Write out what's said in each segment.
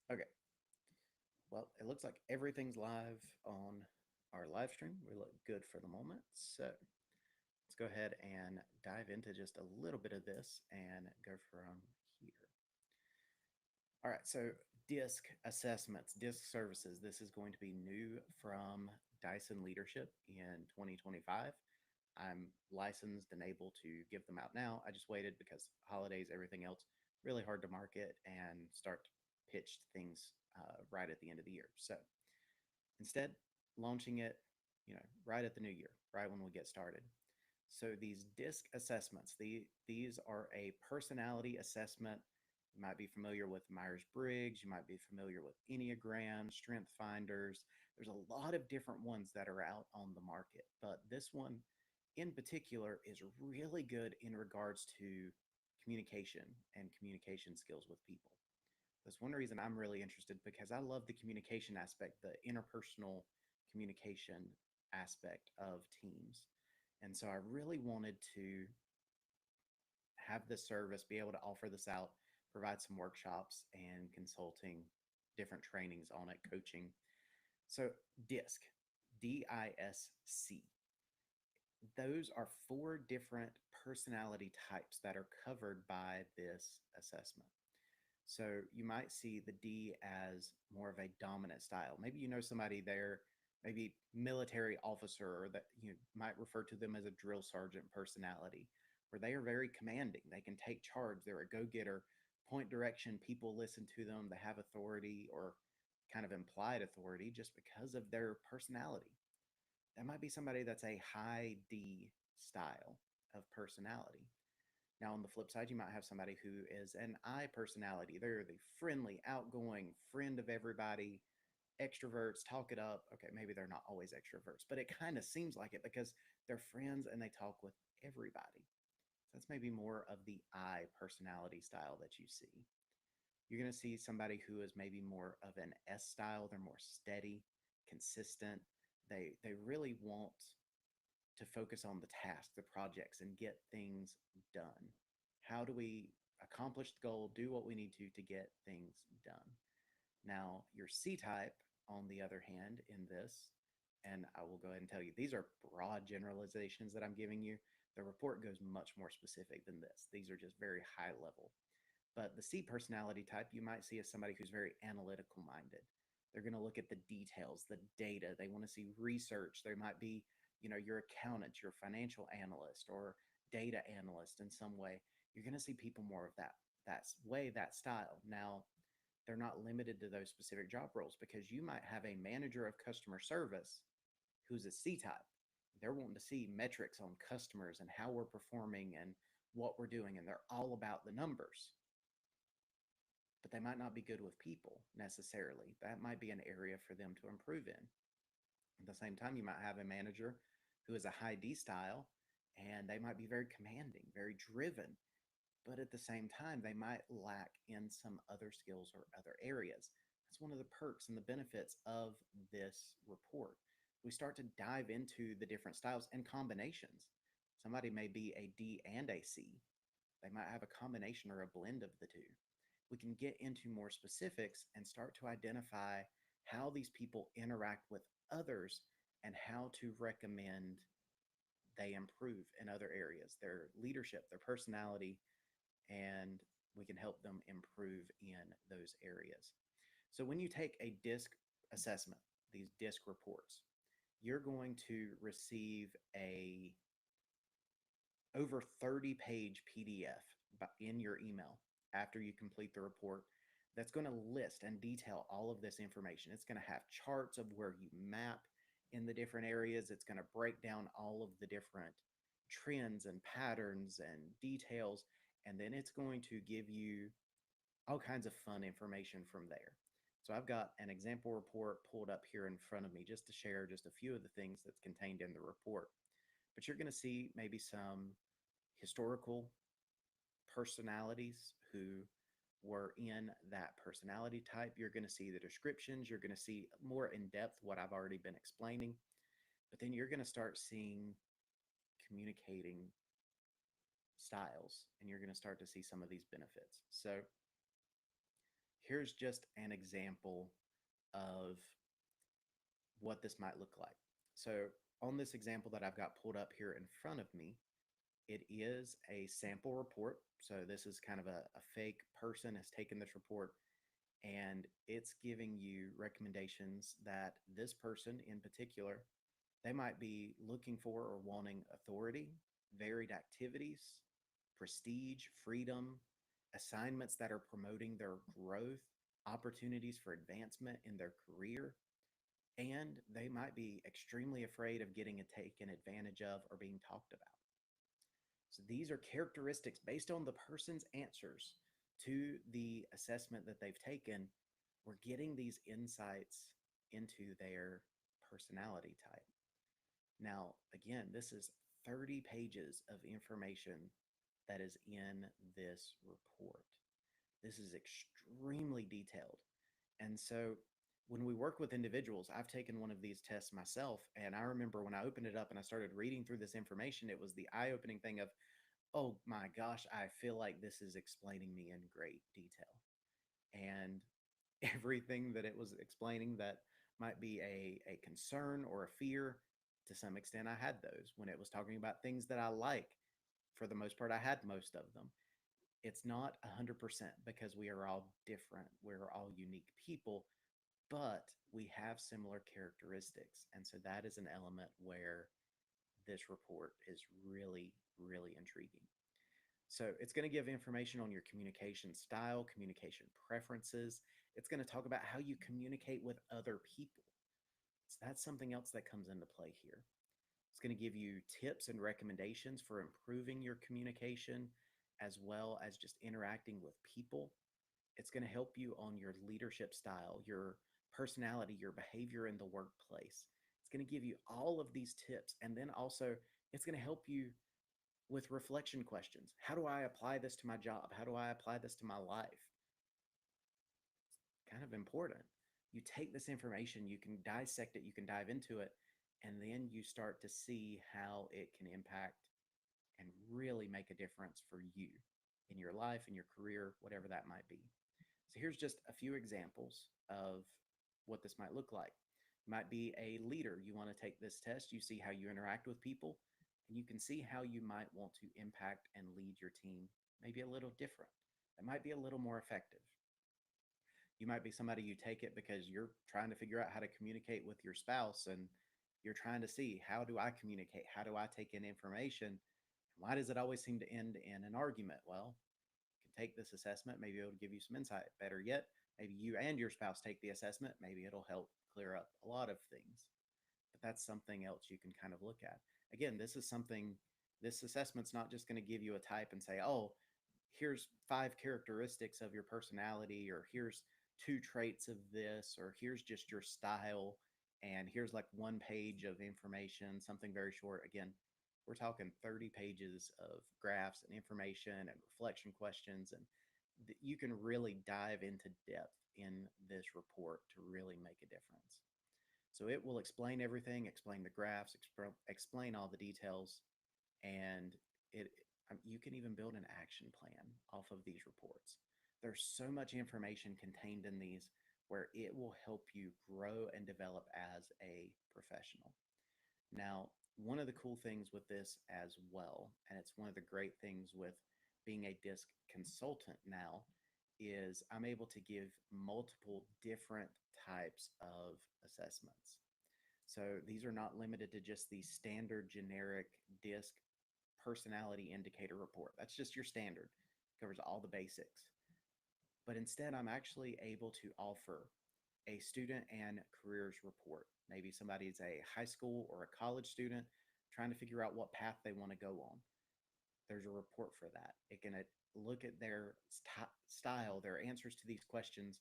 Okay, well, it looks like everything's live on our live stream. We look good for the moment. So let's go ahead and dive into just a little bit of this and go from here. All right, so DISC assessments, DISC services. This is going to be new from Dyson Leadership in 2025. I'm licensed and able to give them out now. I just waited because holidays, everything else, really hard to market and start to pitch things right at the end of the year. So instead, launching it, right at the new year, right when we get started. So these DISC assessments, these are a personality assessment. You might be familiar with Myers-Briggs. You might be familiar with Enneagram, Strength Finders. There's a lot of different ones that are out on the market, but this one in particular is really good in regards to communication and communication skills with people. That's one reason I'm really interested because I love the communication aspect, the interpersonal communication aspect of teams. And so I really wanted to have this service, be able to offer this out, provide some workshops and consulting, different trainings on it, coaching. So, DISC, DISC, those are four different personality types that are covered by this assessment. So you might see the D as more of a dominant style. Maybe you know somebody there, maybe military officer, or that you might refer to them as a drill sergeant personality, where they are very commanding. They can take charge. They're a go-getter, point direction. People listen to them. They have authority or kind of implied authority just because of their personality. That might be somebody that's a high D style of personality. Now, on the flip side, you might have somebody who is an I personality. They're the friendly, outgoing, friend of everybody, extroverts, talk it up. Okay, maybe they're not always extroverts, but it kind of seems like it because they're friends and they talk with everybody. So that's maybe more of the I personality style that you see. You're going to see somebody who is maybe more of an S style. They're more steady, consistent. They really want to focus on the tasks, the projects, and get things done. How do we accomplish the goal, do what we need to get things done? Now, your C type, on the other hand, in this, and I will go ahead and tell you, these are broad generalizations that I'm giving you. The report goes much more specific than this. These are just very high level. But the C personality type you might see as somebody who's very analytical minded. They're going to look at the details, the data. They want to see research. They might be, your accountant, your financial analyst, or data analyst in some way. You're going to see people more of that way, that style. Now, they're not limited to those specific job roles because you might have a manager of customer service who's a C type. They're wanting to see metrics on customers and how we're performing and what we're doing, and they're all about the numbers, but they might not be good with people necessarily. That might be an area for them to improve in. At the same time, you might have a manager who is a high D style and they might be very commanding, very driven, but at the same time, they might lack in some other skills or other areas. That's one of the perks and the benefits of this report. We start to dive into the different styles and combinations. Somebody may be a D and a C. They might have a combination or a blend of the two. We can get into more specifics and start to identify how these people interact with others and how to recommend they improve in other areas, their leadership, their personality, and we can help them improve in those areas. So when you take a DISC assessment, these DISC reports, you're going to receive a over 30-page PDF in your email after you complete the report that's going to list and detail all of this information. It's going to have charts of where you map in the different areas. It's going to break down all of the different trends and patterns and details. And then it's going to give you all kinds of fun information from there. So I've got an example report pulled up here in front of me just to share just a few of the things that's contained in the report. But you're going to see maybe some historical personalities who were in that personality type. You're going to see the descriptions. You're going to see more in depth what I've already been explaining. But then you're going to start seeing communicating styles and you're going to start to see some of these benefits. So here's just an example of what this might look like. So, on this example that I've got pulled up here in front of me, it is a sample report. So, this is kind of a fake person has taken this report and it's giving you recommendations that this person in particular, they might be looking for or wanting authority, varied activities, prestige, freedom, assignments that are promoting their growth, opportunities for advancement in their career, and they might be extremely afraid of getting taken advantage of or being talked about. So these are characteristics based on the person's answers to the assessment that they've taken. We're getting these insights into their personality type. Now, again, this is 30 pages of information that is in this report. This is extremely detailed. And so when we work with individuals, I've taken one of these tests myself. And I remember when I opened it up and I started reading through this information, it was the eye opening thing of, oh my gosh, I feel like this is explaining me in great detail. And everything that it was explaining that might be a concern or a fear, to some extent, I had those. When it was talking about things that I like, for the most part, I had most of them. It's not 100% because we are all different. We're all unique people, but we have similar characteristics. And so that is an element where this report is really, really intriguing. So it's going to give information on your communication style, communication preferences. It's going to talk about how you communicate with other people. So that's something else that comes into play here. It's going to give you tips and recommendations for improving your communication as well as just interacting with people. It's going to help you on your leadership style, your personality, your behavior in the workplace. It's going to give you all of these tips. And then also, it's going to help you with reflection questions. How do I apply this to my job? How do I apply this to my life? Kind of important. You take this information, you can dissect it, you can dive into it, and then you start to see how it can impact and really make a difference for you in your life, in your career, whatever that might be. So here's just a few examples of what this might look like. You might be a leader. You want to take this test, you see how you interact with people, and you can see how you might want to impact and lead your team maybe a little different. That might be a little more effective. You might be somebody you take it because you're trying to figure out how to communicate with your spouse and you're trying to see how do I communicate? How do I take in information? Why does it always seem to end in an argument? Well, you can take this assessment, maybe it'll give you some insight. Better yet, maybe you and your spouse take the assessment, maybe it'll help clear up a lot of things. But that's something else you can kind of look at. Again, this is something, this assessment's not just going to give you a type and say, oh, here's 5 characteristics of your personality, or here's 2 traits of this, or here's just your style, and here's like 1 page of information, something very short. Again, we're talking 30 pages of graphs and information and reflection questions, and you can really dive into depth in this report to really make a difference. So it will explain everything, explain the graphs, explain all the details, and it you can even build an action plan off of these reports. There's so much information contained in these where it will help you grow and develop as a professional. Now, one of the cool things with this as well, and it's one of the great things with being a DISC consultant now, is I'm able to give multiple different types of assessments. So these are not limited to just the standard generic DISC personality indicator report. That's just your standard, covers all the basics. But instead, I'm actually able to offer a student and careers report. Maybe somebody's a high school or a college student trying to figure out what path they want to go on. There's a report for that. It can look at their style, their answers to these questions,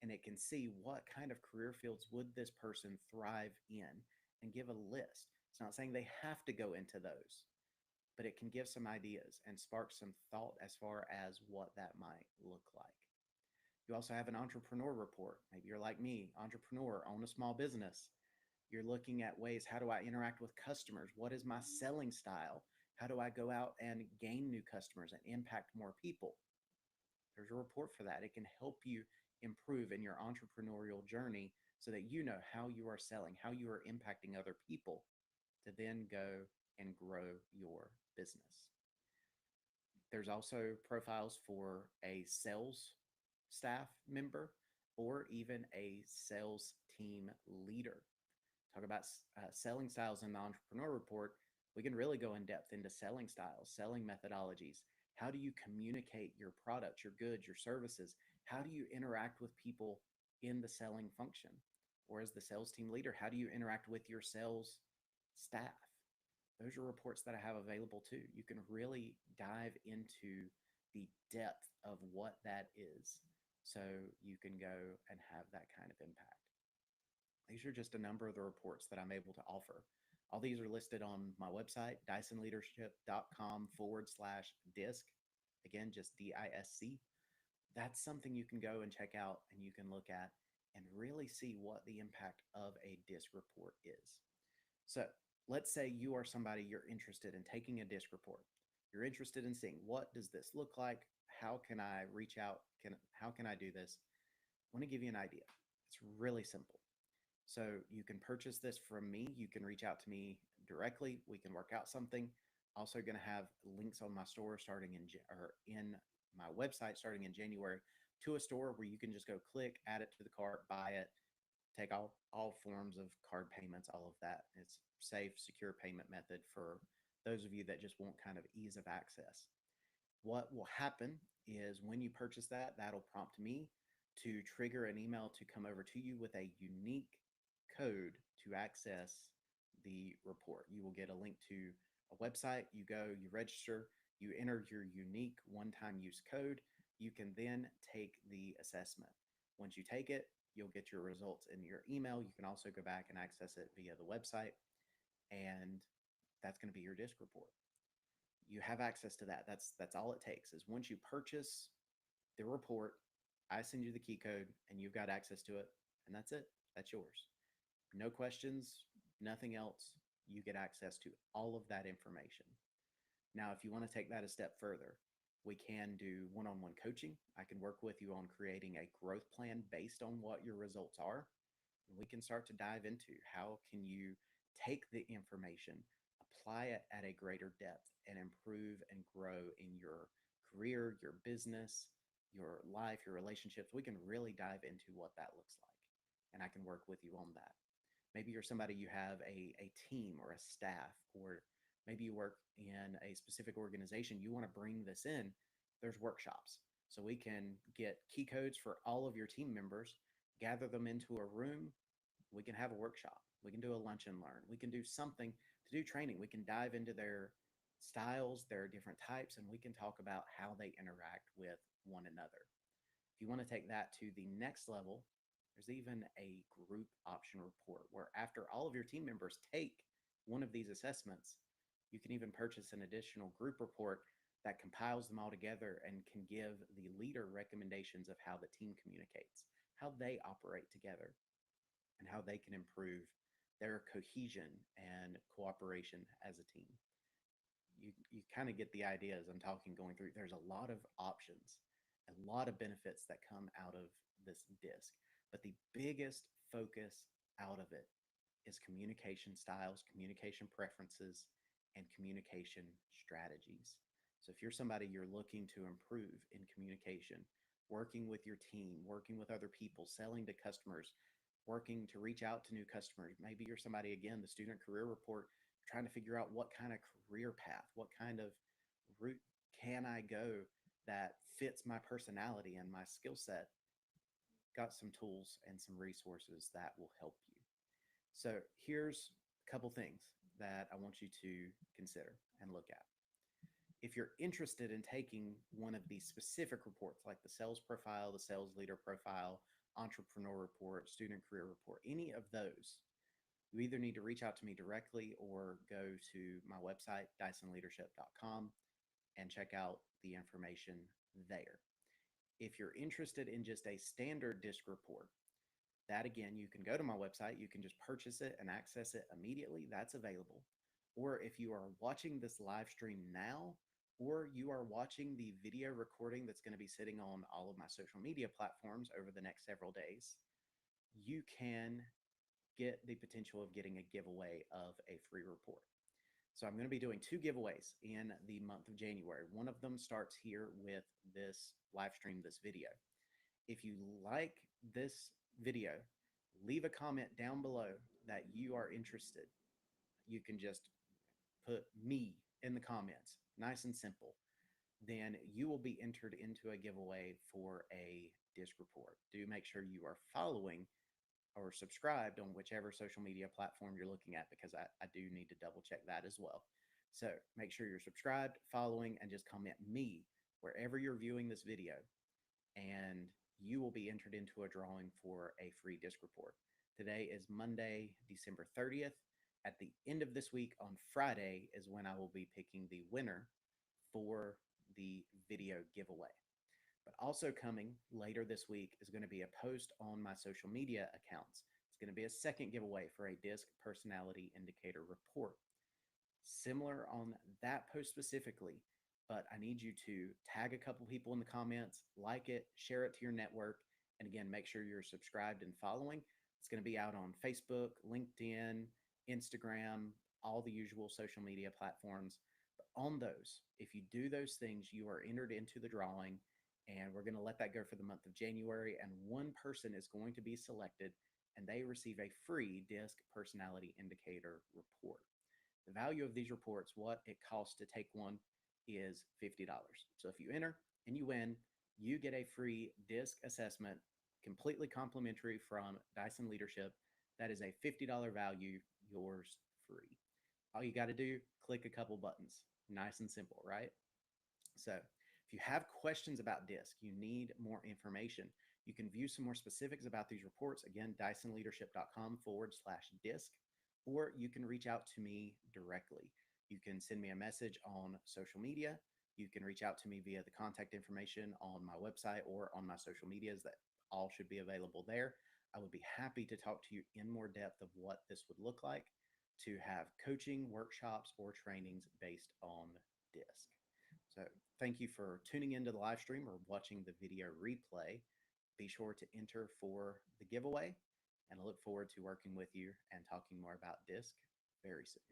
and it can see what kind of career fields would this person thrive in and give a list. It's not saying they have to go into those, but it can give some ideas and spark some thought as far as what that might look like. You also have an entrepreneur report. Maybe you're like me, entrepreneur, own a small business. You're looking at ways, how do I interact with customers? What is my selling style? How do I go out and gain new customers and impact more people? There's a report for that. It can help you improve in your entrepreneurial journey so that you know how you are selling, how you are impacting other people to then go and grow your business. There's also profiles for a sales staff member or even a sales team leader. Talk about selling styles in the entrepreneur report. We can really go in depth into selling styles, selling methodologies. How do you communicate your products, your goods, your services? How do you interact with people in the selling function? Or as the sales team leader, how do you interact with your sales staff? Those are reports that I have available too. You can really dive into the depth of what that is so you can go and have that kind of impact. These are just a number of the reports that I'm able to offer. All these are listed on my website, dysonleadership.com/disc. Again, just DISC. That's something you can go and check out and you can look at and really see what the impact of a DISC report is. So let's say you are somebody, you're interested in taking a DISC report. You're interested in seeing, what does this look like? How can I reach out? How can I do this? I want to give you an idea. It's really simple. So you can purchase this from me. You can reach out to me directly. We can work out something. Also going to have links on my store starting in my website starting in January to a store where you can just go click, add it to the cart, buy it, take all forms of card payments, all of that. It's safe, secure payment method for those of you that just want kind of ease of access. What will happen is when you purchase that, that'll prompt me to trigger an email to come over to you with a unique code to access the report. You will get a link to a website. You go, you register, you enter your unique one-time use code. You can then take the assessment. Once you take it, you'll get your results in your email. You can also go back and access it via the website, and that's going to be your DISC report. You have access to that. That's all it takes is once you purchase the report, I send you the key code and you've got access to it, and that's it. That's yours. No questions, nothing else. You get access to all of that information. Now, if you want to take that a step further, we can do one-on-one coaching. I can work with you on creating a growth plan based on what your results are. And we can start to dive into how can you take the information, apply it at a greater depth, and improve and grow in your career, your business, your life, your relationships. We can really dive into what that looks like. And I can work with you on that. Maybe you're somebody, you have a team or a staff, or maybe you work in a specific organization. You want to bring this in. There's workshops. So we can get key codes for all of your team members, gather them into a room. We can have a workshop. We can do a lunch and learn. We can do something to do training. We can dive into their styles, their different types, and we can talk about how they interact with one another. If you want to take that to the next level, there's even a group option report where after all of your team members take one of these assessments, you can even purchase an additional group report that compiles them all together and can give the leader recommendations of how the team communicates, how they operate together, and how they can improve their cohesion and cooperation as a team. You kind of get the idea as I'm talking, going through. There's a lot of options, a lot of benefits that come out of this DISC. But the biggest focus out of it is communication styles, communication preferences, and communication strategies. So if you're somebody, you're looking to improve in communication, working with your team, working with other people, selling to customers, working to reach out to new customers. Maybe you're somebody, again, the student career report, trying to figure out what kind of career path, what kind of route can I go that fits my personality and my skill set. Got some tools and some resources that will help you. So here's a couple things that I want you to consider and look at. If you're interested in taking one of these specific reports, like the sales profile, the sales leader profile, entrepreneur report, student career report, any of those, you either need to reach out to me directly or go to my website, dysonleadership.com, and check out the information there. If you're interested in just a standard DISC report, that again, you can go to my website, you can just purchase it and access it immediately. That's available. Or if you are watching this live stream now, or you are watching the video recording that's going to be sitting on all of my social media platforms over the next several days, you can get the potential of getting a giveaway of a free report. So I'm going to be doing two giveaways in the month of January. One of them starts here with this live stream, this video. If you like this video, leave a comment down below that you are interested. You can just put me in the comments, nice and simple. Then you will be entered into a giveaway for a disc report. Do make sure you are following or subscribed on whichever social media platform you're looking at, because I do need to double check that as well. So make sure you're subscribed, following, and just comment me wherever you're viewing this video, and you will be entered into a drawing for a free disc report. Today is Monday, December 30th. At the end of this week on Friday is when I will be picking the winner for the video giveaway. But also coming later this week is going to be a post on my social media accounts. It's going to be a second giveaway for a DISC personality indicator report. Similar on that post specifically, but I need you to tag a couple people in the comments, like it, share it to your network, and again, make sure you're subscribed and following. It's going to be out on Facebook, LinkedIn, Instagram, all the usual social media platforms. But on those, if you do those things, you are entered into the drawing, and we're going to let that go for the month of January. And one person is going to be selected, and they receive a free DISC personality indicator report. The value of these reports, what it costs to take one, is $50. So if you enter and you win, you get a free DISC assessment, completely complimentary from Dyson Leadership. That is a $50 value, yours free. All you got to do, click a couple buttons. Nice and simple, right? So if you have questions about DISC, you need more information, you can view some more specifics about these reports. Again, dysonleadership.com/DISC, or you can reach out to me directly. You can send me a message on social media. You can reach out to me via the contact information on my website or on my social medias that all should be available there. I would be happy to talk to you in more depth of what this would look like to have coaching, workshops, or trainings based on DISC. So thank you for tuning into the live stream or watching the video replay. Be sure to enter for the giveaway, and I look forward to working with you and talking more about DISC very soon.